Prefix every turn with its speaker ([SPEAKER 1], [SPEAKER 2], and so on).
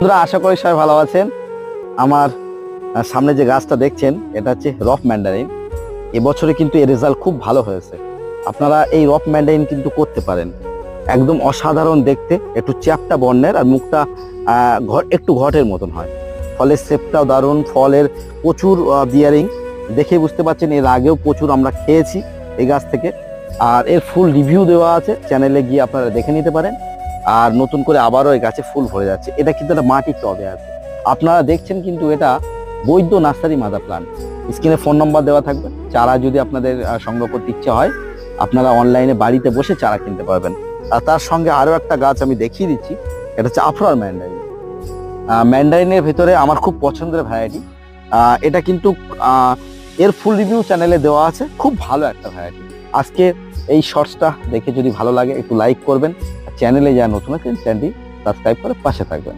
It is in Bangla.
[SPEAKER 1] বন্ধুরা, আশা করি সবাই ভালো আছেন। আমার সামনে যে গাছটা দেখছেন এটা হচ্ছে রফ ম্যান্ডারিন। এবছরে কিন্তু এর রেজাল্ট খুব ভালো হয়েছে। আপনারা এই রফ ম্যান্ডারিন কিন্তু করতে পারেন। একদম অসাধারণ দেখতে, একটু চ্যাপ্টা বর্ণের আর মুখটা একটু ঘটের মতন হয়। ফলের শেপটাও দারুণ, ফলের প্রচুর বিয়ারিং দেখে বুঝতে পারছেন। এর আগেও প্রচুর আমরা খেয়েছি এই গাছ থেকে। আর এর ফুল রিভিউ দেওয়া আছে, চ্যানেলে গিয়ে আপনারা দেখে নিতে পারেন। আর নতুন করে আবারও এই গাছে ফুল ভরে যাচ্ছে। এটা কিন্তু একটা মাটির টবে আছে। আপনারা দেখছেন কিন্তু এটা বৈদ্য নার্সারি মাদার প্লান্ট। স্ক্রিনে ফোন নম্বর দেওয়া থাকবে। চারা যদি আপনাদের সংগ্রহ করতে ইচ্ছে হয়, আপনারা অনলাইনে বাড়িতে বসে চারা কিনতে পারবেন। আর তার সঙ্গে আরও একটা গাছ আমি দেখিয়ে দিচ্ছি, এটা হচ্ছে আফরার ম্যান্ডারিন। ম্যান্ডারিনের ভেতরে আমার খুব পছন্দের ভ্যারাইটি। এটা কিন্তু এর ফুল রিভিউ চ্যানেলে দেওয়া আছে, খুব ভালো একটা ভ্যারাইটি। আজকে এই শর্টসটা দেখে যদি ভালো লাগে একটু লাইক করবেন, চ্যানেলে যা নতুন আছেন চ্যানেলটি সাবস্ক্রাইব করে পাশে থাকবেন।